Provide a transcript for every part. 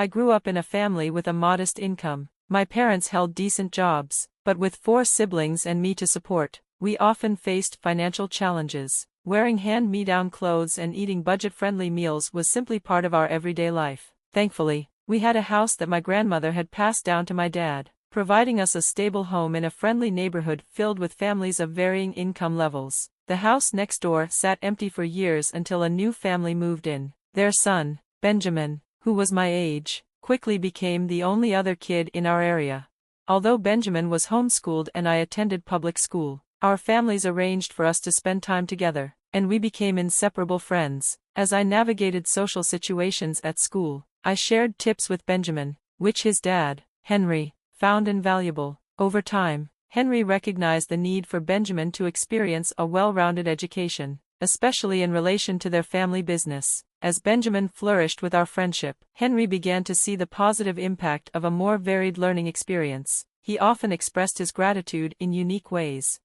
I grew up in a family with a modest income. My parents held decent jobs, but with 4 siblings and me to support, we often faced financial challenges. Wearing hand-me-down clothes and eating budget-friendly meals was simply part of our everyday life. Thankfully, we had a house that my grandmother had passed down to my dad, providing us a stable home in a friendly neighborhood filled with families of varying income levels. The house next door sat empty for years until a new family moved in. Their son, Benjamin, who was my age, quickly became the only other kid in our area. Although Benjamin was homeschooled and I attended public school, our families arranged for us to spend time together, and we became inseparable friends. As I navigated social situations at school, I shared tips with Benjamin, which his dad, Henry, found invaluable. Over time, Henry recognized the need for Benjamin to experience a well-rounded education, especially in relation to their family business. As Benjamin flourished with our friendship, Henry began to see the positive impact of a more varied learning experience. He often expressed his gratitude in unique ways.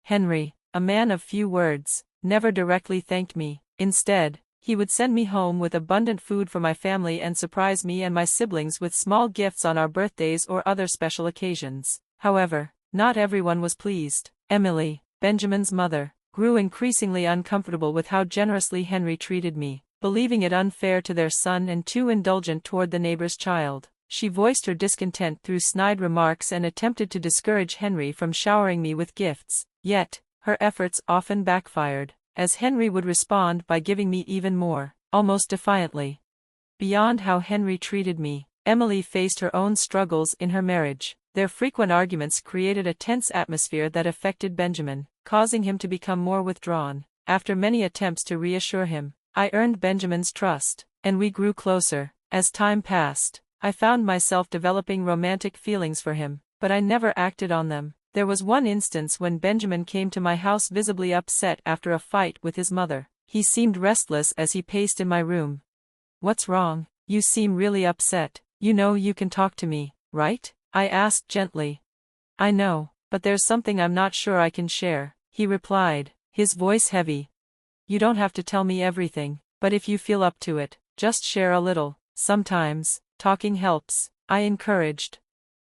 Henry, a man of few words, never directly thanked me. Instead, he would send me home with abundant food for my family and surprise me and my siblings with small gifts on our birthdays or other special occasions. However, not everyone was pleased. Emily, Benjamin's mother, grew increasingly uncomfortable with how generously Henry treated me, believing it unfair to their son and too indulgent toward the neighbor's child. She voiced her discontent through snide remarks and attempted to discourage Henry from showering me with gifts. Yet, her efforts often backfired, as Henry would respond by giving me even more, almost defiantly. Beyond how Henry treated me, Emily faced her own struggles in her marriage. Their frequent arguments created a tense atmosphere that affected Benjamin, causing him to become more withdrawn. After many attempts to reassure him, I earned Benjamin's trust, and we grew closer. As time passed, I found myself developing romantic feelings for him, but I never acted on them. There was one instance when Benjamin came to my house visibly upset after a fight with his mother. He seemed restless as he paced in my room. "What's wrong? You seem really upset. You know you can talk to me, right?" I asked gently. "I know, but there's something I'm not sure I can share," he replied, his voice heavy. "You don't have to tell me everything, but if you feel up to it, just share a little. Sometimes, talking helps," I encouraged.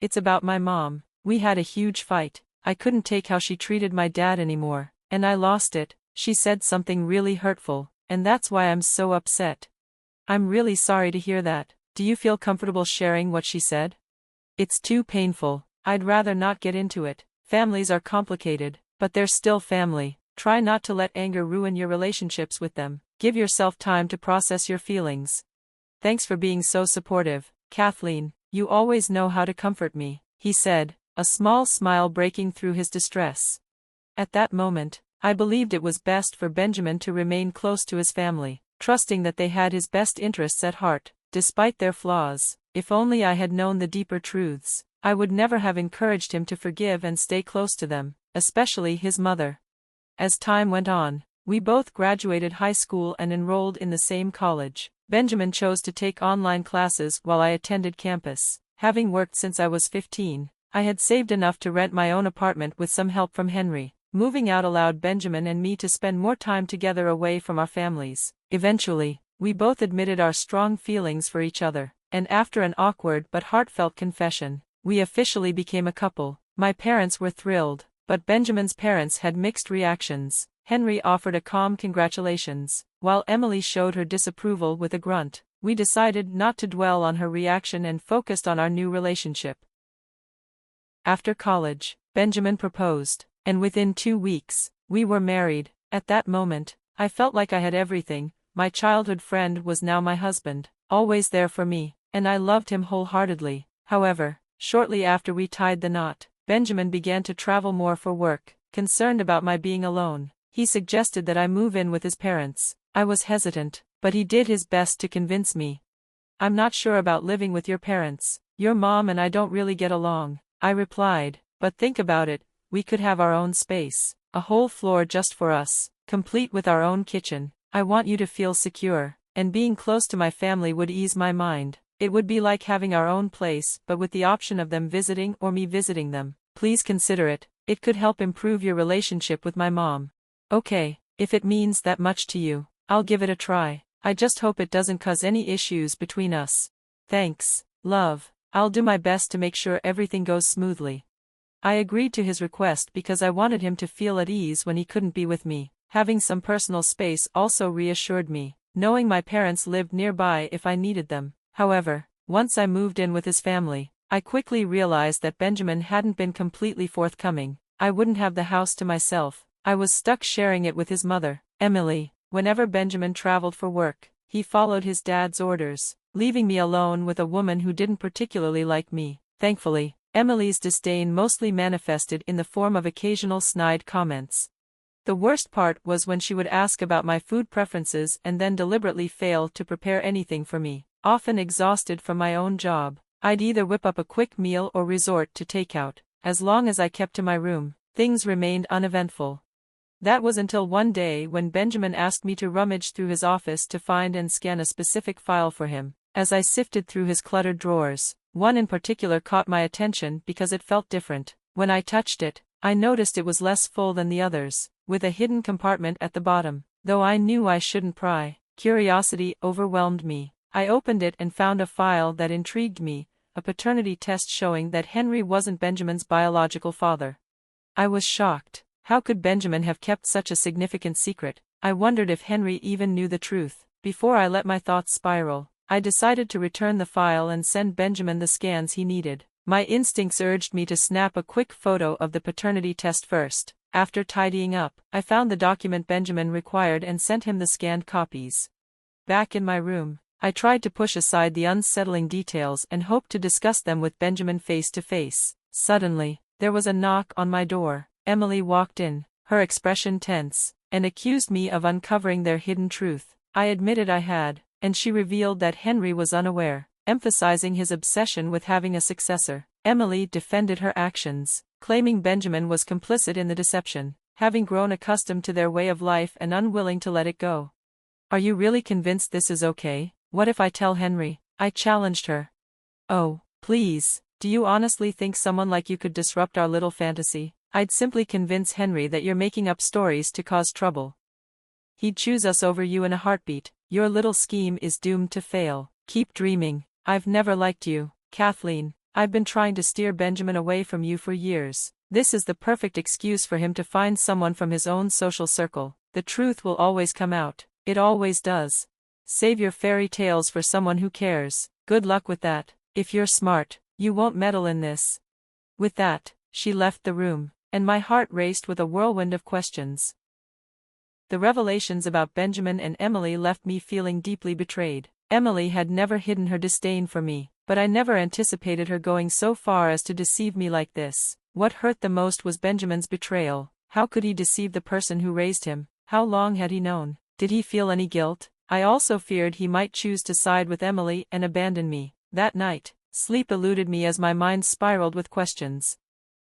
"It's about my mom. We had a huge fight. I couldn't take how she treated my dad anymore, and I lost it. She said something really hurtful, and that's why I'm so upset." "I'm really sorry to hear that. Do you feel comfortable sharing what she said?" "It's too painful. I'd rather not get into it. Families are complicated, but they're still family. Try not to let anger ruin your relationships with them. Give yourself time to process your feelings." "Thanks for being so supportive, Kathleen. You always know how to comfort me," he said, a small smile breaking through his distress. At that moment, I believed it was best for Benjamin to remain close to his family, trusting that they had his best interests at heart, despite their flaws. If only I had known the deeper truths, I would never have encouraged him to forgive and stay close to them, especially his mother. As time went on, we both graduated high school and enrolled in the same college. Benjamin chose to take online classes while I attended campus. Having worked since I was 15, I had saved enough to rent my own apartment with some help from Henry. Moving out allowed Benjamin and me to spend more time together away from our families. Eventually, we both admitted our strong feelings for each other, and after an awkward but heartfelt confession, we officially became a couple. My parents were thrilled, but Benjamin's parents had mixed reactions. Henry offered a calm congratulations, while Emily showed her disapproval with a grunt. We decided not to dwell on her reaction and focused on our new relationship. After college, Benjamin proposed, and within 2 weeks, we were married. At that moment, I felt like I had everything. My childhood friend was now my husband, always there for me, and I loved him wholeheartedly. However, shortly after we tied the knot, Benjamin began to travel more for work. Concerned about my being alone, he suggested that I move in with his parents. I was hesitant, but he did his best to convince me. "I'm not sure about living with your parents. Your mom and I don't really get along," I replied, "but think about it, we could have our own space, a whole floor just for us, complete with our own kitchen. I want you to feel secure, and being close to my family would ease my mind. It would be like having our own place but with the option of them visiting or me visiting them. Please consider it. It could help improve your relationship with my mom." "Okay, if it means that much to you, I'll give it a try. I just hope it doesn't cause any issues between us." Thanks, love. I'll do my best to make sure everything goes smoothly. I agreed to his request because I wanted him to feel at ease when he couldn't be with me. Having some personal space also reassured me, knowing my parents lived nearby if I needed them. However, once I moved in with his family, I quickly realized that Benjamin hadn't been completely forthcoming. I wouldn't have the house to myself. I was stuck sharing it with his mother, Emily. Whenever Benjamin traveled for work, he followed his dad's orders, leaving me alone with a woman who didn't particularly like me. Thankfully, Emily's disdain mostly manifested in the form of occasional snide comments. The worst part was when she would ask about my food preferences and then deliberately fail to prepare anything for me. Often exhausted from my own job, I'd either whip up a quick meal or resort to takeout. As long as I kept to my room, things remained uneventful. That was until one day when Benjamin asked me to rummage through his office to find and scan a specific file for him. As I sifted through his cluttered drawers, one in particular caught my attention because it felt different. When I touched it, I noticed it was less full than the others, with a hidden compartment at the bottom. Though I knew I shouldn't pry, curiosity overwhelmed me. I opened it and found a file that intrigued me, a paternity test showing that Henry wasn't Benjamin's biological father. I was shocked. How could Benjamin have kept such a significant secret? I wondered if Henry even knew the truth. Before I let my thoughts spiral, I decided to return the file and send Benjamin the scans he needed. My instincts urged me to snap a quick photo of the paternity test first. After tidying up, I found the document Benjamin required and sent him the scanned copies. Back in my room, I tried to push aside the unsettling details and hoped to discuss them with Benjamin face to face. Suddenly, there was a knock on my door. Emily walked in, her expression tense, and accused me of uncovering their hidden truth. I admitted I had, and she revealed that Henry was unaware, emphasizing his obsession with having a successor. Emily defended her actions, claiming Benjamin was complicit in the deception, having grown accustomed to their way of life and unwilling to let it go. "Are you really convinced this is okay? What if I tell Henry?" I challenged her. "Oh, please, do you honestly think someone like you could disrupt our little fantasy? I'd simply convince Henry that you're making up stories to cause trouble. He'd choose us over you in a heartbeat. Your little scheme is doomed to fail. Keep dreaming. I've never liked you, Kathleen. I've been trying to steer Benjamin away from you for years. This is the perfect excuse for him to find someone from his own social circle. The truth will always come out. It always does. Save your fairy tales for someone who cares. Good luck with that. If you're smart, you won't meddle in this." With that, she left the room, and my heart raced with a whirlwind of questions. The revelations about Benjamin and Emily left me feeling deeply betrayed. Emily had never hidden her disdain for me, but I never anticipated her going so far as to deceive me like this. What hurt the most was Benjamin's betrayal. How could he deceive the person who raised him? How long had he known? Did he feel any guilt? I also feared he might choose to side with Emily and abandon me. That night, sleep eluded me as my mind spiraled with questions.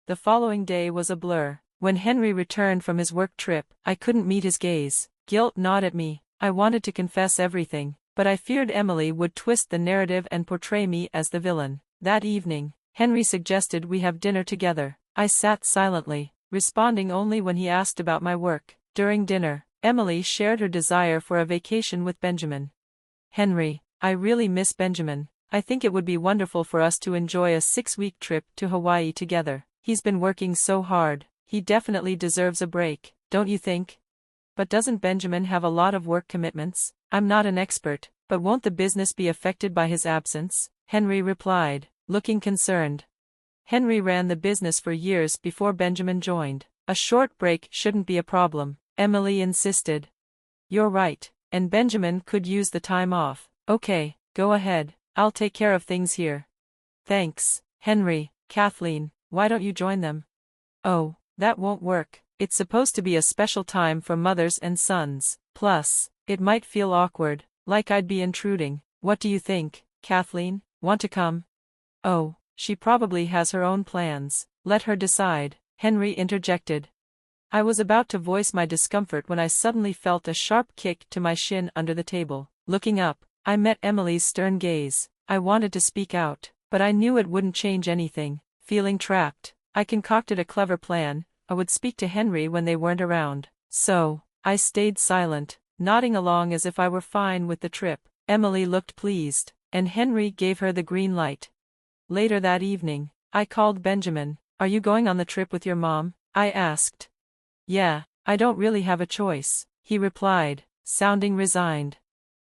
The following day was a blur. When Henry returned from his work trip, I couldn't meet his gaze. Guilt gnawed at me. I wanted to confess everything, but I feared Emily would twist the narrative and portray me as the villain. That evening, Henry suggested we have dinner together. I sat silently, responding only when he asked about my work. During dinner, Emily shared her desire for a vacation with Benjamin. "Henry, I really miss Benjamin. I think it would be wonderful for us to enjoy a 6-week trip to Hawaii together. He's been working so hard. He definitely deserves a break, don't you think?" "But doesn't Benjamin have a lot of work commitments?" "I'm not an expert, but won't the business be affected by his absence?" Henry replied, looking concerned. Henry ran the business for years before Benjamin joined. "A short break shouldn't be a problem," Emily insisted. "You're right, and Benjamin could use the time off." "Okay, go ahead, I'll take care of things here." "Thanks, Henry." "Kathleen, why don't you join them?" "Oh, that won't work. It's supposed to be a special time for mothers and sons. Plus, it might feel awkward, like I'd be intruding." "What do you think, Kathleen? Want to come?" "Oh, she probably has her own plans. Let her decide," Henry interjected. I was about to voice my discomfort when I suddenly felt a sharp kick to my shin under the table. Looking up, I met Emily's stern gaze. I wanted to speak out, but I knew it wouldn't change anything. Feeling trapped, I concocted a clever plan. I would speak to Henry when they weren't around. So, I stayed silent, nodding along as if I were fine with the trip. Emily looked pleased. and Henry gave her the green light. Later that evening, I called Benjamin. "Are you going on the trip with your mom?" I asked. "Yeah, I don't really have a choice," he replied, sounding resigned.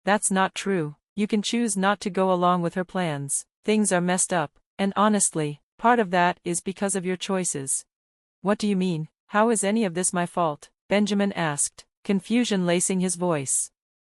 "That's not true. You can choose not to go along with her plans. Things are messed up, and honestly, part of that is because of your choices." "What do you mean? How is any of this my fault?" Benjamin asked, confusion lacing his voice.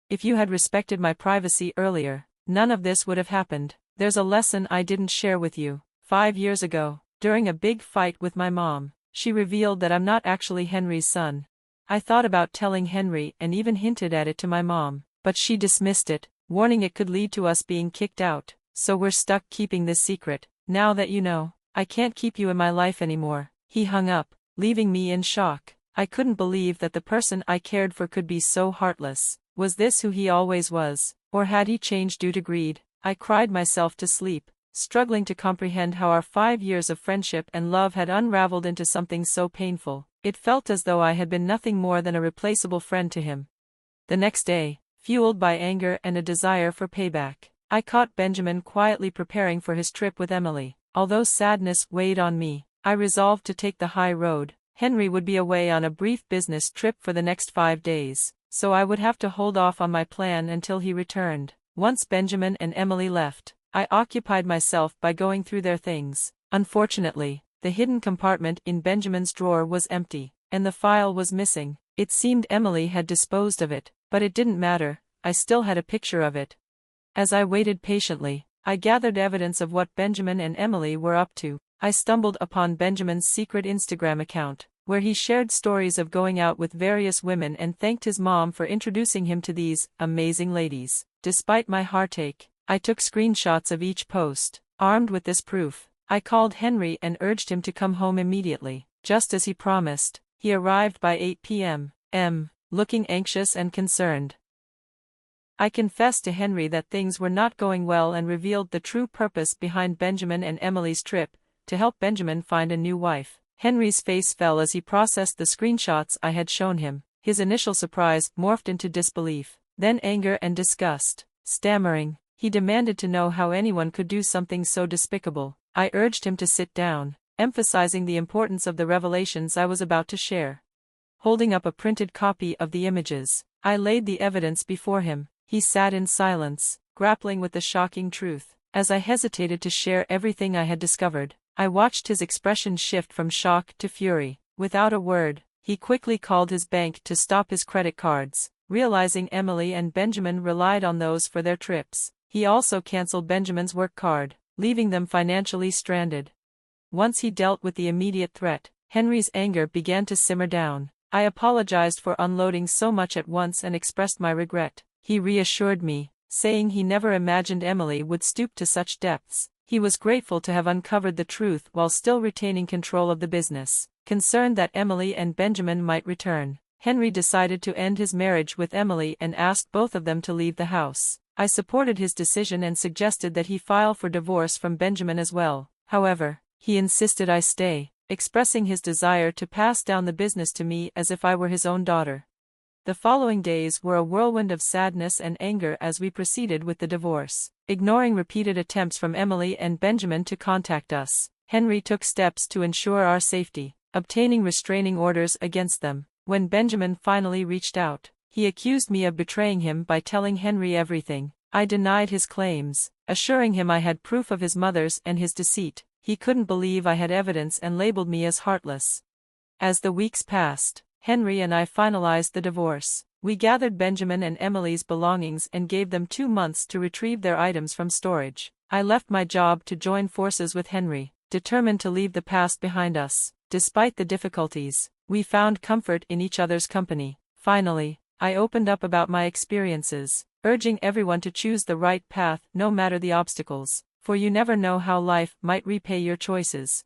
"If you had respected my privacy earlier, none of this would have happened. There's a lesson I didn't share with you. 5 years ago, during a big fight with my mom, she revealed that I'm not actually Henry's son. I thought about telling Henry and even hinted at it to my mom, but she dismissed it, warning it could lead to us being kicked out, so we're stuck keeping this secret. Now that you know, I can't keep you in my life anymore." He hung up, leaving me in shock. I couldn't believe that the person I cared for could be so heartless. Was this who he always was, or had he changed due to greed? I cried myself to sleep, struggling to comprehend how our 5 years of friendship and love had unraveled into something so painful. It felt as though I had been nothing more than a replaceable friend to him. The next day, fueled by anger and a desire for payback, I caught Benjamin quietly preparing for his trip with Emily. Although sadness weighed on me, I resolved to take the high road. Henry would be away on a brief business trip for the next 5 days, so I would have to hold off on my plan until he returned. Once Benjamin and Emily left, I occupied myself by going through their things. Unfortunately, the hidden compartment in Benjamin's drawer was empty, and the file was missing. It seemed Emily had disposed of it, but it didn't matter, I still had a picture of it. As I waited patiently, I gathered evidence of what Benjamin and Emily were up to. I stumbled upon Benjamin's secret Instagram account, where he shared stories of going out with various women and thanked his mom for introducing him to these amazing ladies. Despite my heartache, I took screenshots of each post. Armed with this proof, I called Henry and urged him to come home immediately. Just as he promised, he arrived by 8 p.m., looking anxious and concerned. I confessed to Henry that things were not going well and revealed the true purpose behind Benjamin and Emily's trip, to help Benjamin find a new wife. Henry's face fell as he processed the screenshots I had shown him. His initial surprise morphed into disbelief, then anger and disgust. Stammering, he demanded to know how anyone could do something so despicable. I urged him to sit down, emphasizing the importance of the revelations I was about to share. Holding up a printed copy of the images, I laid the evidence before him. He sat in silence, grappling with the shocking truth. As I hesitated to share everything I had discovered, I watched his expression shift from shock to fury. Without a word, he quickly called his bank to stop his credit cards, realizing Emily and Benjamin relied on those for their trips. He also canceled Benjamin's work card, leaving them financially stranded. Once he dealt with the immediate threat, Henry's anger began to simmer down. I apologized for unloading so much at once and expressed my regret. He reassured me, saying he never imagined Emily would stoop to such depths. He was grateful to have uncovered the truth while still retaining control of the business. Concerned that Emily and Benjamin might return, Henry decided to end his marriage with Emily and asked both of them to leave the house. I supported his decision and suggested that he file for divorce from Benjamin as well. However, he insisted I stay, expressing his desire to pass down the business to me as if I were his own daughter. The following days were a whirlwind of sadness and anger as we proceeded with the divorce. Ignoring repeated attempts from Emily and Benjamin to contact us, Henry took steps to ensure our safety, obtaining restraining orders against them. When Benjamin finally reached out, he accused me of betraying him by telling Henry everything. I denied his claims, assuring him I had proof of his mother's and his deceit. He couldn't believe I had evidence and labeled me as heartless. As the weeks passed, Henry and I finalized the divorce. We gathered Benjamin and Emily's belongings and gave them 2 months to retrieve their items from storage. I left my job to join forces with Henry, determined to leave the past behind us. Despite the difficulties, we found comfort in each other's company. Finally, I opened up about my experiences, urging everyone to choose the right path no matter the obstacles, for you never know how life might repay your choices.